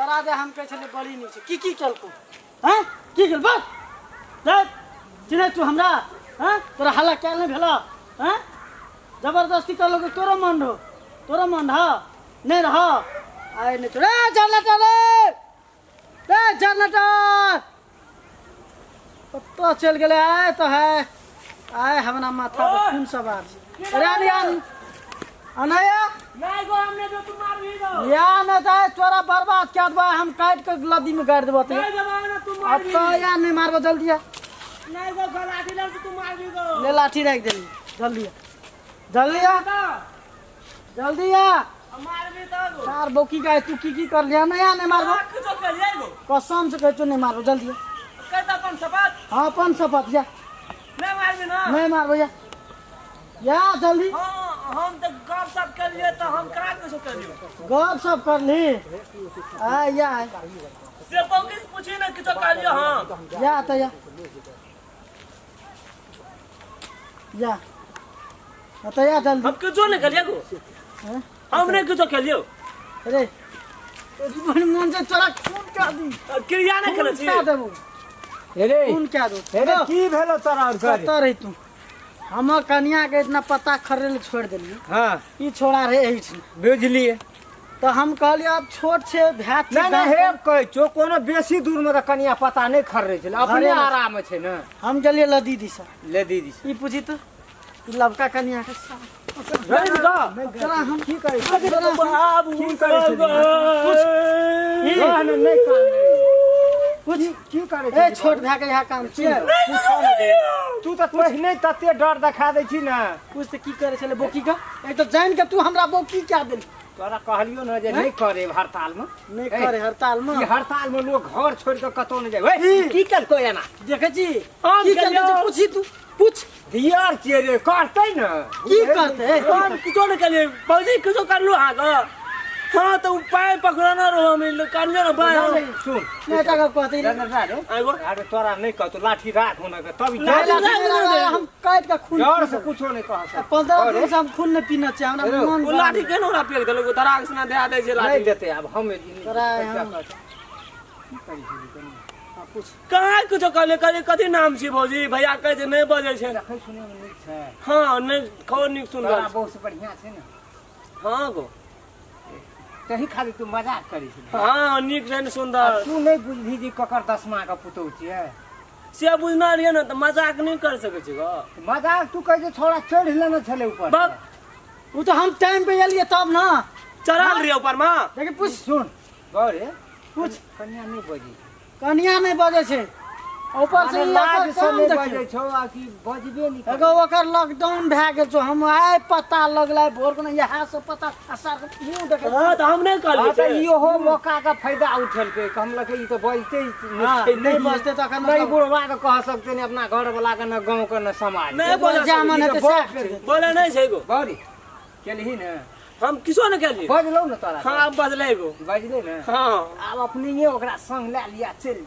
महाराज हम कहे छले बड़ी नहीं छे की केलको हैं की गेल बस देख चिन्ह तू हमरा हैं तोरा हल्ला क्या नहीं भेला हैं जबरदस्ती कर लोगे तोरा मन ह नहीं रह आए नहीं तो रे जनरेटर तो चल गए आए तो है आए हमरा माथा पे खून सवार अरे अनया नहीं गो हमने जो तुम मार भी दो या न जाए तोरा बर्बाद कर दबा हम काट के लदी में गाड़ देबो नहीं जमाना तुम मार अब तो या नहीं मारबो जल्दी आ नहीं गो लाठी लड़ तुम मार भी दो ले लाठी रख दे जल्दी आ मार भी दो चार बोकी का तू की कर लिया ना या नहीं मारबो कुछ कर लिया गो कसम से कहतो नहीं मारबो जल्दी कहता अपन शपथ हां अपन शपथ जा नहीं मार भी ना नहीं मारबो या जल्दी हां हम तो गप सब कर लिए तो हम करा के कर लियो गप सब कर ली आ या से किस पूछी ना किछ कर लियो हां या तो या तो या जल्दी हम क्यों नहीं कर लिया गो हैं हमने क्यों कर लियो अरे मन मन से तोरा खून क्या दी क्रिया नहीं कर छी क्या देबो अरे खून क्या दो अरे की भेलो तोरा और कर कत रही तू हम कन्या के इतना पता खरेल छोड़ देली हां ई छोड़ा रहे एही बुझली तो हम कहली अब छोट छे भैत नहीं हे कह चो कोनो बेसी दूर में त कनिया पता नहीं खर रहे छे अपने आराम में छे न हम गेलिए लदी दिशा ले दीदी ई पूछी तो ई लबका कन्या के रही गा चला हम की करे बाबू की करे नहीं कुछ की करे ए छोट भै के यहाँ काम छिए तू तो पहिने तते डर दिखा दै छी ना कुछ तो की करे छले बोकी का एक तो जान के तू हमरा बोकी क्या देली तोरा कहलियो न जे नहीं करे हड़ताल में नहीं करे हड़ताल में ई हड़ताल में लोग घर छोड़ के कतो नहीं जाए ओए की कर को एना देखे छी हम की गेलियो। कर पूछी तू पूछ दियार छिए रे करतै न की करते हम क्यों नहीं कर लिए पौजी क्यों कर लो हां का हां तो पाए पकड़ना रहो हम कर लियो ना पाए सुन नेता का कहते आइगो अरे तोरा नहीं कह तो लाठी राख होना के तब हम काट के खून डर से कुछो नहीं कह सकते 15 दिन से हम खून नहीं पीना चाहिए हमरा मन वो लाठी केन हमरा फेंक देलो तराक से ना दे दे छे नहीं लाठी देते अब हम पूछ कहां कुछ कर ले कथि नाम छी भौजी भैया कहे छे नहीं बजे छे देखै सुने में नीक छै हां नहीं खबर नहीं सुन तोरा बहुत बढ़िया छै न हां गो तही खाली तू मजाक करै छी हां निक रहन सुंदर तू नहीं बुझभी जी ककर दसमा का पुतौ छियै से बुझना रिए ना तो मजाक नहीं कर सके छी गो मजाक तू कह जे छोड़ा चढ़ लेना छले ऊपर बक वो तो हम टाइम पे एलिए तब ना चढ़ा रिए ऊपर में लेकिन पूछ सुन गौरे पूछ कन्या नहीं बजी कन्या नहीं बजे छे ऊपर से लाज से नहीं काम बजे देखे छौ आ कि बजबे नहीं एगो ओकर लॉकडाउन भै गेल छो हम आए पता लगलै भोर को यहाँ से पता असर मुंह देखे हां तो हम नहीं कर तो लिए इहो हो मौका का फायदा उठल के हम लगे ई तो बजते ही नहीं बजते तो अखन नहीं बुढ़वा के कह सकते नहीं अपना घर वाला के न गांव के न समाज नहीं बोले जामन है तो साफ कर दे बोले नहीं छे गो गौरी केलही न हम किसो नहीं कर लिए बजलौ न तोरा हां अब बदले गो बजले न हां अब अपने ये ओकरा संग ले लिया चल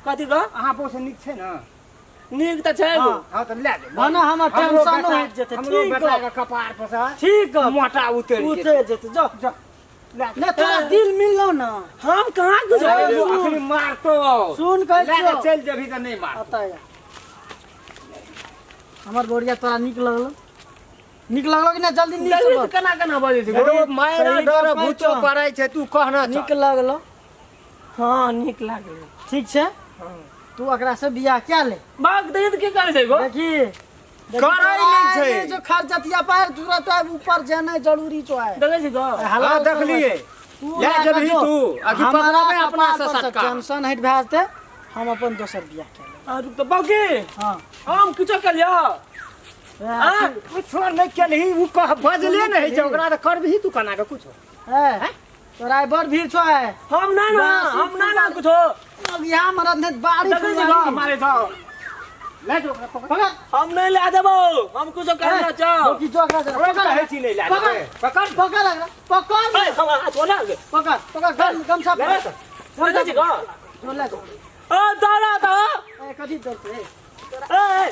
कथि गो अहाँ पोसे निक छै न निक त छै गो हां तो ले दे भने हमर टेंशन हट जेते हमरो ठीक बेटा है के कपार पर से ठीक है मोटा उतर उठे जेते जा जा ले ने तोरा दिल मिललो ना हम कहां कुछ अखनी मारतो सुन कह ले छो चल जेभी त नहीं मार आता है हमर बोरिया तोरा निक लगलो कि ना जल्दी निक जल्दी कना कना बजे छी अरे मायरा सही डर गप भूचो कहै पड़ै छै तू कहना निक लगलो हां निक लागे ठीक छै तू एकरा से बियाह क्या ले बाग दे के करे छै गो देखी करै नहीं छै जो खर्चतिया पर तुरंत ऊपर जाना जरूरी तो है देखे छी गो हां देख लिए ले जबही तू आखि पकड़ा में अपना से सटका टेंशन हट भाजते हम अपन दोसर बियाह के ले आ तो बाकी हां हम किछो कर लिया हां कुछ नहीं केलही उ कह बजले नहीं छै ओकरा त करबही तू कना के कुछ है तोरा बड़ भीड़ छो है हम ना कुछो अब यहाँ मरद ने बाड़ी देखे छी गो मारे छो ले जो ओकरा पकड़ पकड़ हम नहीं ले देबो हम कुछो कर ना चाहो की जो कर ओकरा कहै छी नहीं ले पकड़ पकड़ पकड़ लग पकड़ ए हम हाथ बोला गे पकड़ गमछा ले देखे छी गो जो ले ओ दादा तो ए कथी डरते ए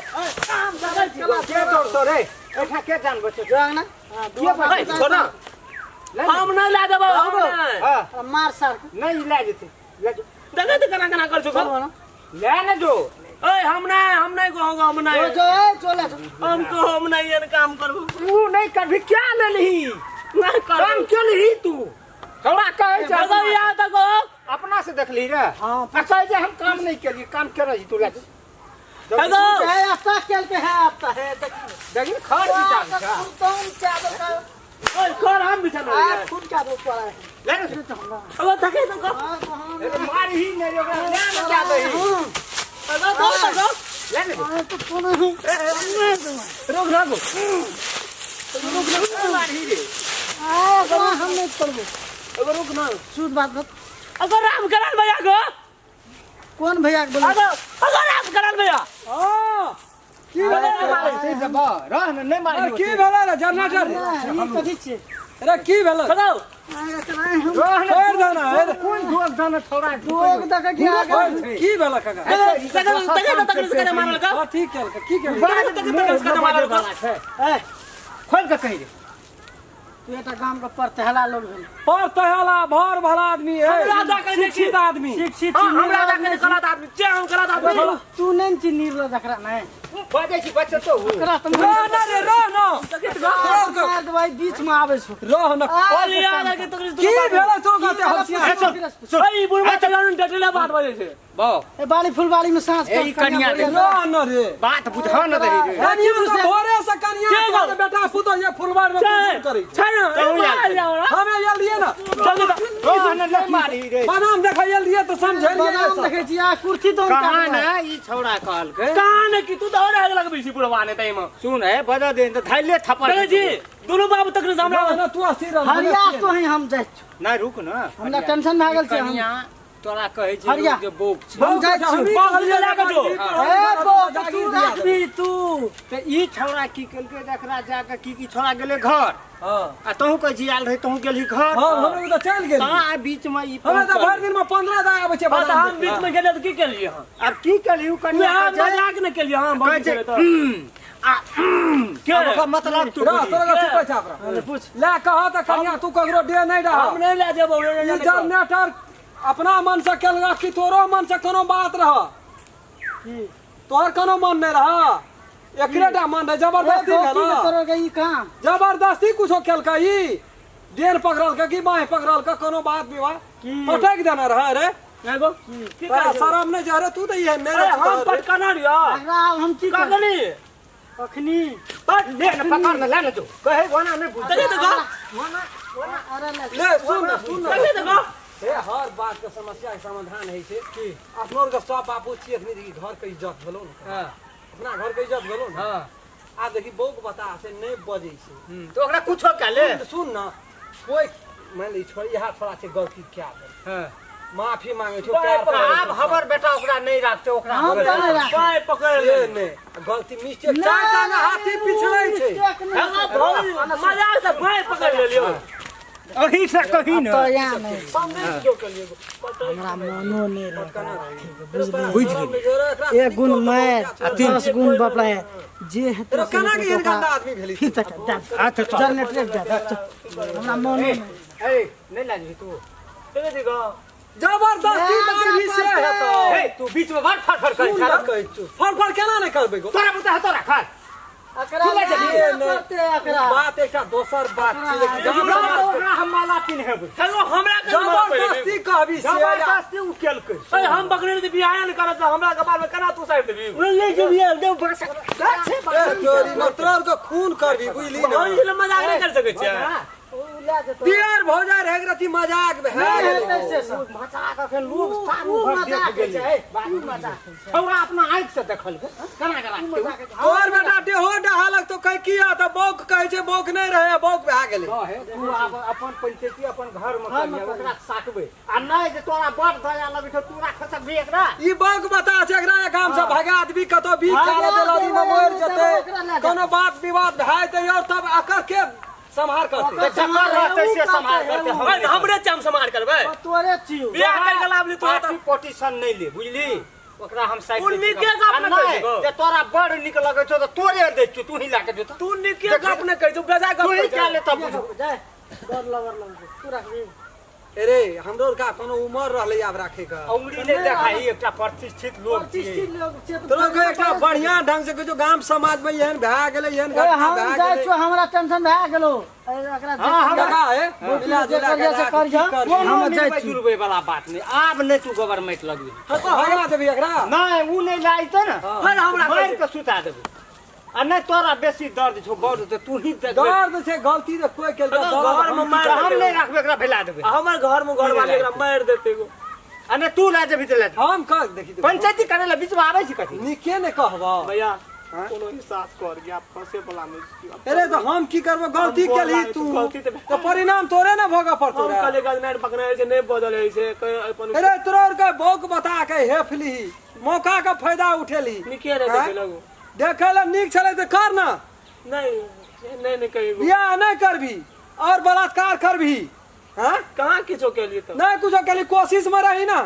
काम करे छी गो के तोड़ तो रे एठा के जान बचे जान ना के भाई छोड़ ना हम नहीं ला देबो हम नहीं हां मार सार नहीं ले जेते ले जो देखे तो कना कर छो ले न जो ओए हम नहीं कहूंगा हम नहीं जो चले हमको हम नहीं ये काम करबो तू नहीं कर भी क्या ले ली नहीं कर काम क्यों नहीं तू थोड़ा कहे जगह याद को अपना से देख ली रे हां अच्छा जे हम काम नहीं करिए काम कर रही तू ले हेलो है आपका खेल के है आपका है देखिए खार की चाल तुम क्या दो ओए कर हम बिछाना आप खुद क्या दो पड़ा है ले न अब थके तो कर मार ही नहीं रे ले न क्या दही हेलो दो ले न तो कौन है रुक मार ही रे हम नहीं पड़बो अब रुक ना सूद बात मत अगर राम करन भैया को कौन भैया के बोले अगर राम करन भैया हां की भेलै से जब रह नहीं मारी की भेलै रे जनरेटर ये कथि छे अरे की भेलै चलो आएगा चलाए हम छोड़ देना कौन धोक दाना छोड़ा लोग तक के आगे की भेलै काका तक मारल का हां ठीक है की के तक मारल का ए खोल के कहि रे तू एटा गांव का परतहला लोग है पर तहला भर भला आदमी है हमरा का शिक्षित आदमी शिक्षित हमरा का गलत आदमी जे हम गलत आदमी तू नहीं चिन्ह लो जकरा नहीं बजे छी बच्चा तो ओकरा तुम ना रे ना दवाई बीच में आवे छो रह न ओली याद के तक की भेलै तो कहते हंसिया ओए बुढ़वा चलान डटला बात बजे छे बाओ ए बाली फुलवाड़ी में सांस ए, ई कनिया दे। ना न रे बात बुझा न दही रे कनिया से भोरे से कनिया के बेटा पुतो ये फुलबाड़ में पूजन करी छै ना हमें ये लिए ना रोह न ले मारी रे बनाम देखा ये लिए तो समझे बादाम लिए देखे छी आ कुर्सी तो कहां न ई छौड़ा कहल के कान की तू दौड़ आग लग बिसी बुढ़वा ने तई में सुन है बजा दे तो धैले थप्पड़ चले जी दोनों बाबू तक ने सामने ना तू अस्थिर रह हरिया तो ही हम जाय छी ना रुक न हमरा टेंशन भागल छै हम कनिया तोरा कहै छी हरिया। जे बोक छी हम जाय छी पागल में लाग जो ए बो तू आदमी तू ते ई छौड़ा की केलके देखरा जाके की छौड़ा गेले घर हां आ तहू कह जी आल रहे तहू गेली घर हां हम तो चल गेल कहां बीच में ई हमें तो भर दिन में 15 दा आबै छै बात हम बीच में गेले तो की के लिए हम अब की केलियू कनिया हम मजाक न के लिए हम कहै बात छै करे तो क्या ओकर मतलब तू तोरा तोरा चुप है छापरा पूछ ले कहा त कन्या तू ककरो दे नहीं रहा हम नहीं ले जेबो ई जनरेटर अपना मन से केलगा कि तोरो मन से कोनो बात रहा की तोहर कोनो मन नहीं रहा एकरेटा मन है जबरदस्ती भेला करोगे ई काम जबरदस्ती कुछो केलका ई डेर पकड़ल का कि बाह पकड़ल का कोनो बात विवाह की पटक देना रहा रे एगो की तोरा करे शरम नहीं जा रे तू तो ये मेरे हम पटकाना रिया अगला हम की का कर गली अखनी बट ले न पकड़ न ले न जो कहे गोना नहीं बुझ तके तो का अरे ले सुन तके तो का हे हर बात के समस्या के समाधान है से कि अपनो के सब बापू छिए नहीं घर के इज्जत भेलो न हां अपना घर के इज्जत भेलो न हां आ देखी बौक बता से नहीं बजे से तो ओकरा कुछो का ले सुन ना कोई मान ली छोड़ यहाँ थोड़ा से गलती क्या है हां माफी मांगे छो बाय प्यार पकड़। अब हमर बेटा ओकरा नहीं राखते ओकरा हम बगल में। तो नहीं पाए पकड़ ले ये ने गलती मिस्टेक चाहता ना हाथी पिछड़ै छै हम भौल मजाक से पाए पकड़ ले लियो अही से कही न तो यहाँ नहीं सामने जो कर लियो हमरा मनो नहीं रहता बुझ गेली एक गुण मैं 10 गुण बापला है जे है तेरो केना के एहन गंदा आदमी भेली फिर तक अच्छा चल जनरेटर दे हमरा मनो ए नहीं ए नहीं लाजी तू तके देखो जबरदस्ती मार भी से है तो ए तू बीच में बात फट करे सुन ना कहै छु फड़ केना नहीं करबै गो तोरा बुता है तोरा खा अकरा ठीक है, नहीं करते अकरा बात एकटा दोसर बात छै लेकिन ओकरा हम माला पिन्हेबै चलो हमरा के जबरदस्ती कहबी से जबरदस्ती उ केलकै अरे हम पकड़े तो बियाह न करत हमरा के बाल में केना तू साइड देबी ले के भी दे बस तोरी मतरर के खून करबी बुझली ना हम इसलिए मजाक नहीं कर सके छियै ले जे तो पियर भौजा रह रती मजाक भे मजाक अखन लोग सामू भर देख गेलै हमरा अपना आंख से देखल के केना के तोर बेटा देहो डहालक तो कह किया तो बौक कहै छै बौक नहीं रहे बौक भए गेलै तू आब अपन पंचायती अपन घर में करिया ओकरा साटबै आ नहीं जे तोरा बड़ दया लगै छौ तोरा खसबी एकरा ई बौक बता छै एकरा काम से भगा आदमी कतो भी खाले देला दी में मर जते कोनो बात विवाद भए ते और तब आकर के संभार करते जकर रहतै से समाज करते अरे हमरे चाम समार करबै तोरे छियो बियाह कर के लाभ ली तो पार्टी पोटीशन नहीं ले बुझली ओकरा हम साइड उन निके गप न कहि गो जे तोरा बड़ निक लगै छौ त तोरे दै छियौ तू ही लाके जो तू निके गप न कहि जो गजा तू ही गप क्या ले तब बुझ जाए डर लगर लगे तू रखबी अरे हमरो का कोनो उमर रहले आब राखे का उंगली ने देखाई एकटा प्रतिष्ठित लोग छियै प्रतिष्ठित लोग चेत तोरा के एकटा बढ़िया ढंग से जो गांव समाज में एहन भए गेलै एहन घटना हम भए जाय गेलै छो हमरा टेंशन भए गेलो एकरा जगह है मिला जुला के से कर जा हम जाय जुड़बै वाला बात नहीं आब नहीं तू गवर्नमेंट लगबी भगा देबी एकरा नहीं ऊ नहीं लाइते ना फिर हमरा मार के सुता देबो आ नहीं तोरा बेसी दर्द छौ बड़ तो तू ही दर्द से गलती तो कोई के घर में मार हम नहीं रखबे एकरा भेला देबे हमर घर में घर वाले एकरा मार देते गो आ नहीं तू ला देबी त ला हम कह देखी पंचायती करे ला बीच में आबै छी कथी निके ने कहबो भैया कोनो एहसास कर गया फंसे वाला में अरे तो हम की करबो गलती केली तू गलती तो परिणाम तोरे ना भोगा पड़तो हम कले गजनार पकड़े से नहीं बदल है से अपन अरे तोरा के भोग बता के हेफली मौका का फायदा उठेली निके रे देखे लगो देखे ला निक छले तो कर ना नहीं कहीं बियाह नहीं करबी और बलात्कार करबी हां कहाँ किछो के लिए तो नहीं कुछ केली कोशिश में रही ना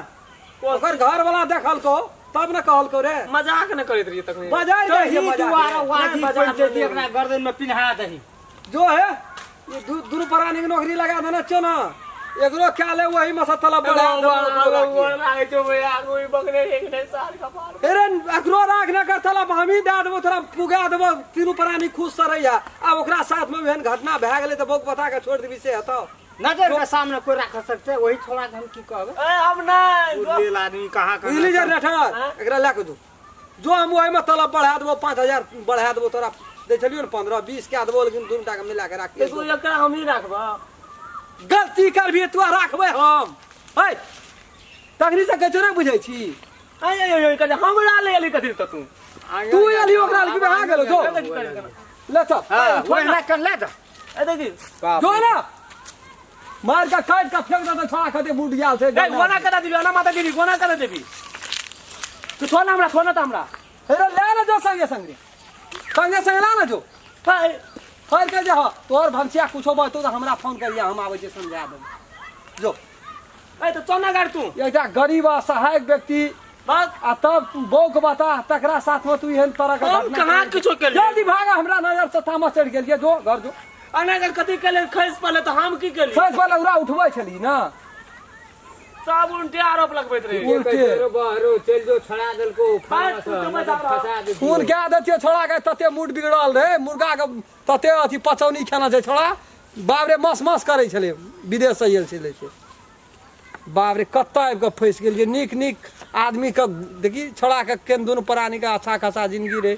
ओकर घर वाला देखल को तब न कहल को रे मजाक न करत रही तक बजाई दे दुआरा मजाक वाजी पंचायती एकरा गर्दन में पिन्हा दही जो है ये दुरुपरानी की नौकरी लगा देना चो ना एकरो क्या ले वही मसा तलब बढ़ा लागे जो भैया कोई बकरे एक ने साल का पार अरे एकरो राख न कर तलब हम ही दे देबो तोरा पुगा देबो तीनू प्राणी खुश से रहिया अब ओकरा साथ में एहन घटना भए गेलै त बोक बता के छोड़ देबी से हतो नजर के सामने कोई रख सकते वही छोड़ा हम की कहबे ए हम नहीं लेल आदमी कहां का बुझली जर नेठर एकरा ला के दो जो हम वही में तलब बढ़ा देबो 5000 बढ़ा देबो तोरा दे चलियो न 15 20 के देबो लेकिन दुनू टाका मिला के राख देखो एकरा हम ही रखबा गलती करबी तू राखबे हम है तखनी से कचो नहीं बुझै छी आय कदे हमरा ले एली कथि त तू एली ओकरा लगे भए गेलो जो ले तो वो ना कर ले जा ए देखी जो ना मार का काट का फेंक दे छोड़ा खते बूट गया से ए गोना करा दिबी ना माता गिरी गोना करा देबी तू छोना हमरा छोना त हमरा अरे ले ना जो संगे संगे संगे संगे ला ना जो फर के जा तोर भंसिया कुछो बतो तो हमरा फोन करिया हम आबै छै समझा देब जो ए तो चोना गाड़ तू एकटा गरीब असहाय व्यक्ति बस आ तब बौक बता तकरा साथ में तू एहन तरह का हम कहां किछो के लिए जल्दी भागा हमरा नजर से तामस चढ़ गेलिए जो घर जो अगर कथि के लिए खैस पले तो हम की केली सच पहले उरा उठबै छली ना सब उल्टे आरोप लगबैत रही उल्टे बहरो चल जो छड़ा देल को फंसा दे खून क्या देतियो छोड़ा के तते मूड बिगड़ल रे मुर्गा के तते अथी पचौनी खाना छै छोड़ा बाप रे मस मस करै छले विदेश से आयल छले से बाप रे कत्ता आबि के फंस गेलिए निक निक आदमी के देखी छोड़ा के केन दुनू प्राणी का अच्छा खासा जिंदगी रे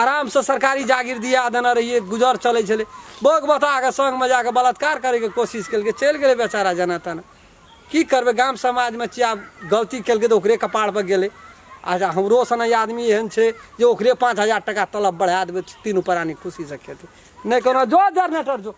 आराम से सरकारी जागीर दिया देना रहिए गुजर चले छले बोक बता के संग में जाके बलात्कार करे के कोशिश केलके चल गेले बेचारा जना तना की करबे गांव समाज में चिया गलती केलके तो ओकरे कपाड़ पर गेले अच्छा हमरो सन आदमी एहन छे जे ओकरे 5000 टका तलब बढ़ा देबे तीनू प्राणी खुशी से खेती नहीं कोनो जो जनरेटर जो